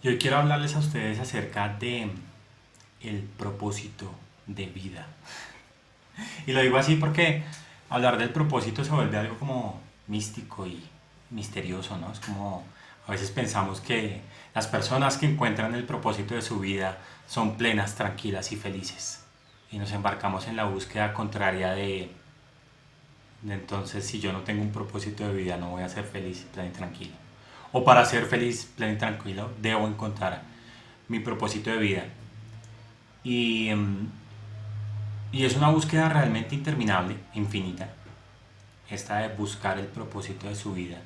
Y hoy quiero hablarles a ustedes acerca de el propósito de vida. Y lo digo así porque hablar del propósito se vuelve algo como místico y misterioso, ¿no? Es como a veces pensamos que las personas que encuentran el propósito de su vida son plenas, tranquilas y felices. Y nos embarcamos en la búsqueda contraria de entonces si yo no tengo un propósito de vida no voy a ser feliz, pleno y tranquilo. O para ser feliz, pleno y tranquilo debo encontrar mi propósito de vida. Y, y es una búsqueda realmente interminable, infinita, esta de buscar el propósito de su vida.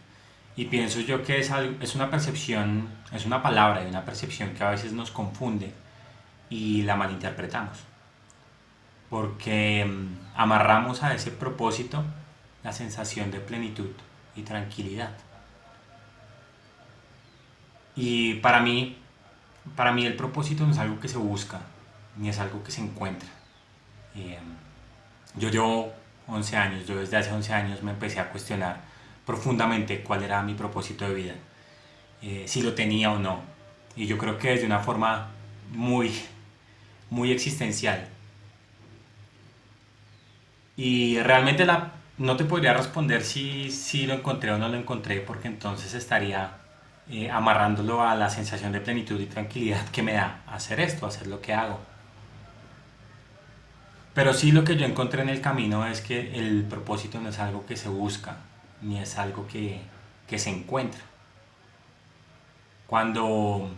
Y pienso yo que es una percepción, es una palabra y una percepción que a veces nos confunde y la malinterpretamos. Porque amarramos a ese propósito la sensación de plenitud y tranquilidad. Y para mí el propósito no es algo que se busca, ni es algo que se encuentra. Eh, Yo llevo 11 años, yo desde hace 11 años me empecé a cuestionar profundamente cuál era mi propósito de vida, si lo tenía o no. Y yo creo que desde una forma muy, muy existencial. Y realmente no te podría responder si lo encontré o no lo encontré, porque entonces estaría amarrándolo a la sensación de plenitud y tranquilidad que me da hacer esto, hacer lo que hago. Pero sí lo que yo encontré en el camino es que el propósito no es algo que se busca, ni es algo que se encuentra. Cuando,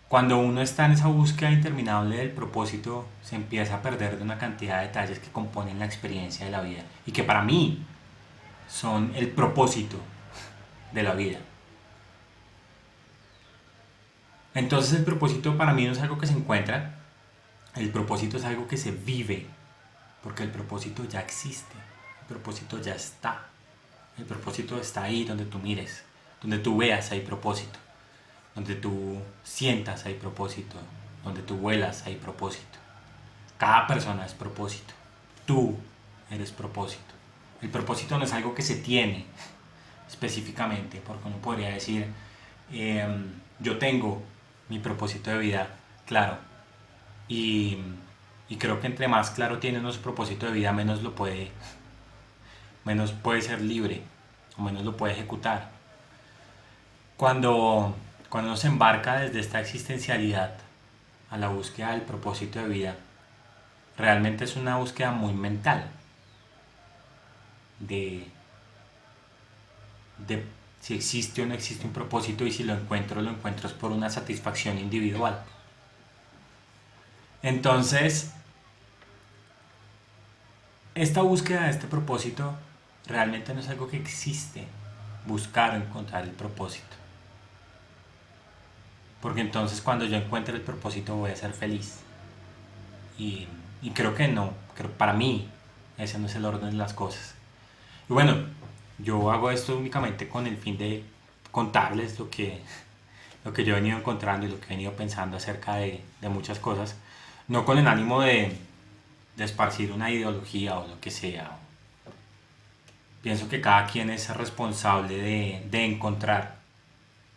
cuando uno está en esa búsqueda interminable del propósito, se empieza a perder de una cantidad de detalles que componen la experiencia de la vida y que para mí son el propósito de la vida. Entonces el propósito para mí no es algo que se encuentra, el propósito es algo que se vive, porque el propósito ya existe, el propósito ya está. El propósito está ahí donde tú mires, donde tú veas hay propósito, donde tú sientas hay propósito, donde tú vuelas hay propósito. Cada persona es propósito. Tú eres propósito. El propósito no es algo que se tiene específicamente, porque uno podría decir, yo tengo mi propósito de vida claro. Y, y creo que entre más claro tiene nuestro propósito de vida, menos puede ser libre, o menos lo puede ejecutar. Cuando, cuando uno se embarca desde esta existencialidad a la búsqueda del propósito de vida, realmente es una búsqueda muy mental de, de si existe o no existe un propósito y si lo encuentro es por una satisfacción individual. Entonces, esta búsqueda de este propósito realmente no es algo que existe, buscar o encontrar el propósito. Porque entonces cuando yo encuentre el propósito voy a ser feliz. Y, y creo que no, para mí ese no es el orden de las cosas. Y bueno, yo hago esto únicamente con el fin de contarles lo que yo he venido encontrando y lo que he venido pensando acerca de muchas cosas, no con el ánimo de esparcir una ideología o lo que sea. Pienso que cada quien es responsable de encontrar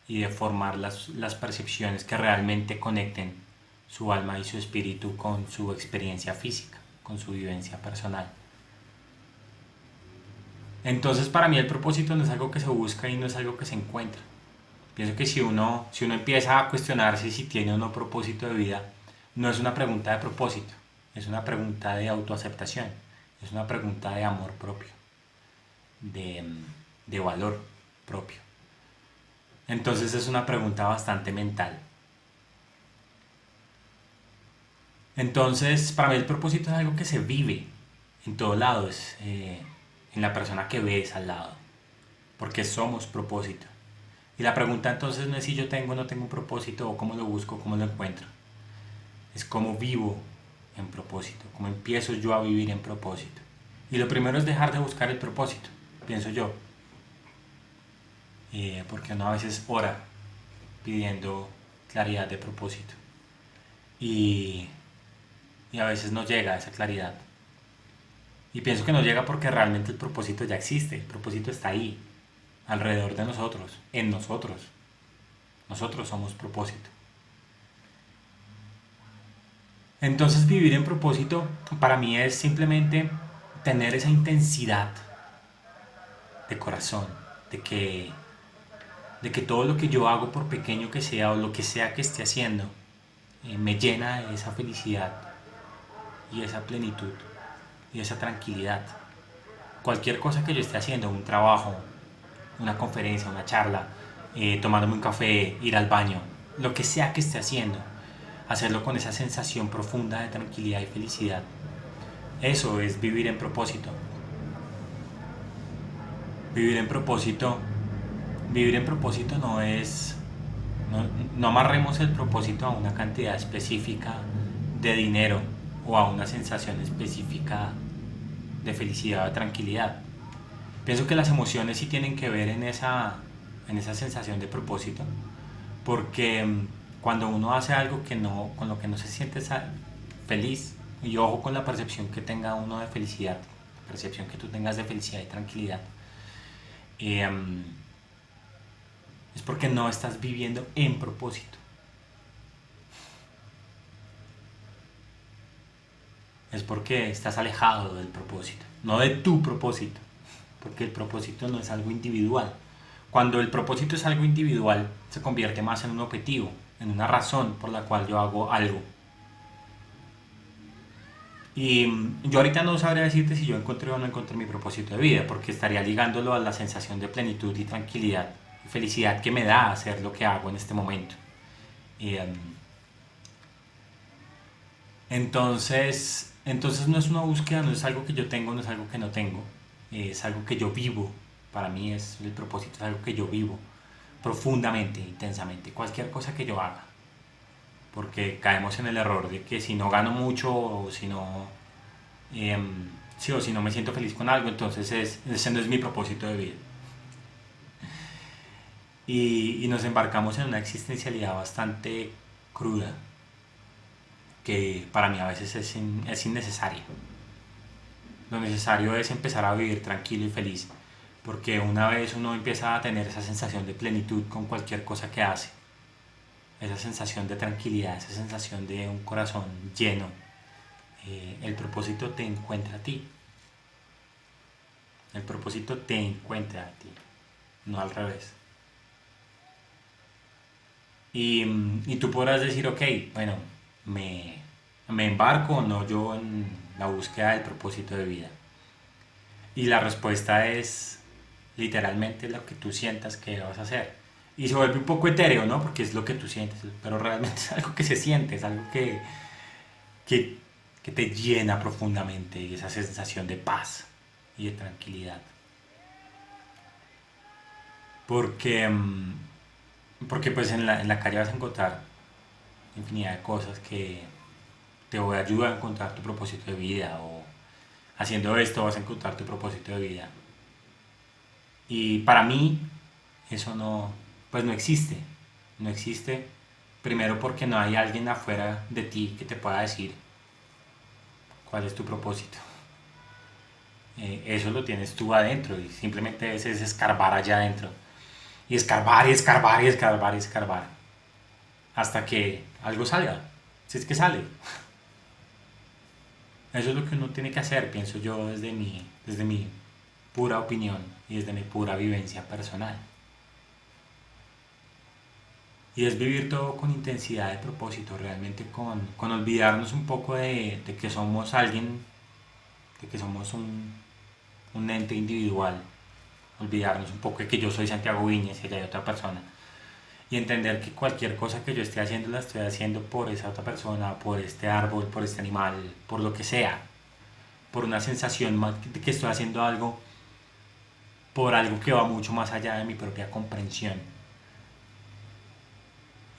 y de formar las percepciones que realmente conecten su alma y su espíritu con su experiencia física, con su vivencia personal. Entonces para mí el propósito no es algo que se busca y no es algo que se encuentra. Pienso que si uno empieza a cuestionarse si tiene o no propósito de vida, no es una pregunta de propósito, es una pregunta de autoaceptación, es una pregunta de amor propio, de, de valor propio. Entonces es una pregunta bastante mental. Entonces, para mí el propósito es algo que se vive en todo lado, es en la persona que ves al lado, porque somos propósito. Y la pregunta entonces no es si yo tengo o no tengo un propósito o cómo lo busco, cómo lo encuentro, es cómo vivo en propósito, cómo empiezo yo a vivir en propósito. Y lo primero es dejar de buscar el propósito, pienso yo, porque uno a veces ora pidiendo claridad de propósito y, y a veces no llega a esa claridad. Y pienso que no llega porque realmente el propósito ya existe, el propósito está ahí, alrededor de nosotros, en nosotros. Nosotros somos propósito. Entonces vivir en propósito para mí es simplemente tener esa intensidad de corazón, de que, de que todo lo que yo hago, por pequeño que sea o lo que sea que esté haciendo, me llena de esa felicidad y esa plenitud y esa tranquilidad. Cualquier cosa que yo esté haciendo, un trabajo, una conferencia, una charla, tomándome un café, ir al baño, lo que sea que esté haciendo, hacerlo con esa sensación profunda de tranquilidad y felicidad. Eso es vivir en propósito. Vivir en propósito, vivir en propósito no es, no, no amarremos el propósito a una cantidad específica de dinero o a una sensación específica de felicidad o tranquilidad. Pienso que las emociones sí tienen que ver en esa sensación de propósito, porque cuando uno hace algo que no, con lo que no se siente feliz, y ojo con la percepción que tenga uno de felicidad, la percepción que tú tengas de felicidad y tranquilidad, eh, es porque no estás viviendo en propósito. Es porque estás alejado del propósito, no de tu propósito, porque el propósito no es algo individual. Cuando el propósito es algo individual, se convierte más en un objetivo, en una razón por la cual yo hago algo. Y yo ahorita no sabría decirte si yo encontré o no encontré mi propósito de vida, porque estaría ligándolo a la sensación de plenitud y tranquilidad y felicidad que me da hacer lo que hago en este momento. Y, entonces no es una búsqueda, no es algo que yo tengo, no es algo que no tengo, es algo que yo vivo. Para mí es el propósito, es algo que yo vivo profundamente, intensamente, cualquier cosa que yo haga. Porque caemos en el error de que si no gano mucho o si no, sí, o si no me siento feliz con algo, entonces ese no es mi propósito de vida. Y nos embarcamos en una existencialidad bastante cruda, que para mí a veces es innecesaria. Lo necesario es empezar a vivir tranquilo y feliz, porque una vez uno empieza a tener esa sensación de plenitud con cualquier cosa que hace, esa sensación de tranquilidad, esa sensación de un corazón lleno, el propósito te encuentra a ti. El propósito te encuentra a ti, no al revés. Y tú podrás decir, ok, bueno, me, me embarco o no yo en la búsqueda del propósito de vida. Y la respuesta es literalmente lo que tú sientas que vas a hacer. Y se vuelve un poco etéreo, ¿no? Porque es lo que tú sientes, pero realmente es algo que se siente, es algo que, que te llena profundamente y esa sensación de paz y de tranquilidad. Porque, porque pues en la calle vas a encontrar infinidad de cosas que te voy a ayudar a encontrar tu propósito de vida o haciendo esto vas a encontrar tu propósito de vida. Y para mí eso no, pues no existe. No existe primero porque no hay alguien afuera de ti que te pueda decir cuál es tu propósito. Eso lo tienes tú adentro y simplemente es escarbar allá adentro. Y escarbar y escarbar y escarbar y escarbar. Hasta que algo salga. Si es que sale. Eso es lo que uno tiene que hacer, pienso yo, desde mi pura opinión y desde mi pura vivencia personal. Y es vivir todo con intensidad de propósito, realmente con olvidarnos un poco de que somos alguien, de que somos un ente individual. Olvidarnos un poco de que yo soy Santiago Viñez y allá hay otra persona. Y entender que cualquier cosa que yo esté haciendo la estoy haciendo por esa otra persona, por este árbol, por este animal, por lo que sea. Por una sensación de que estoy haciendo algo, por algo que va mucho más allá de mi propia comprensión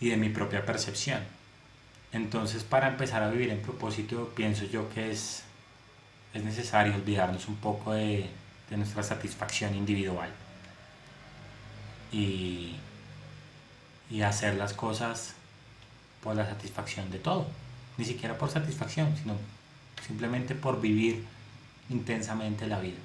y de mi propia percepción. Entonces, para empezar a vivir en propósito, pienso yo que es necesario olvidarnos un poco de nuestra satisfacción individual y, y hacer las cosas por la satisfacción de todo. Ni siquiera por satisfacción, sino simplemente por vivir intensamente la vida.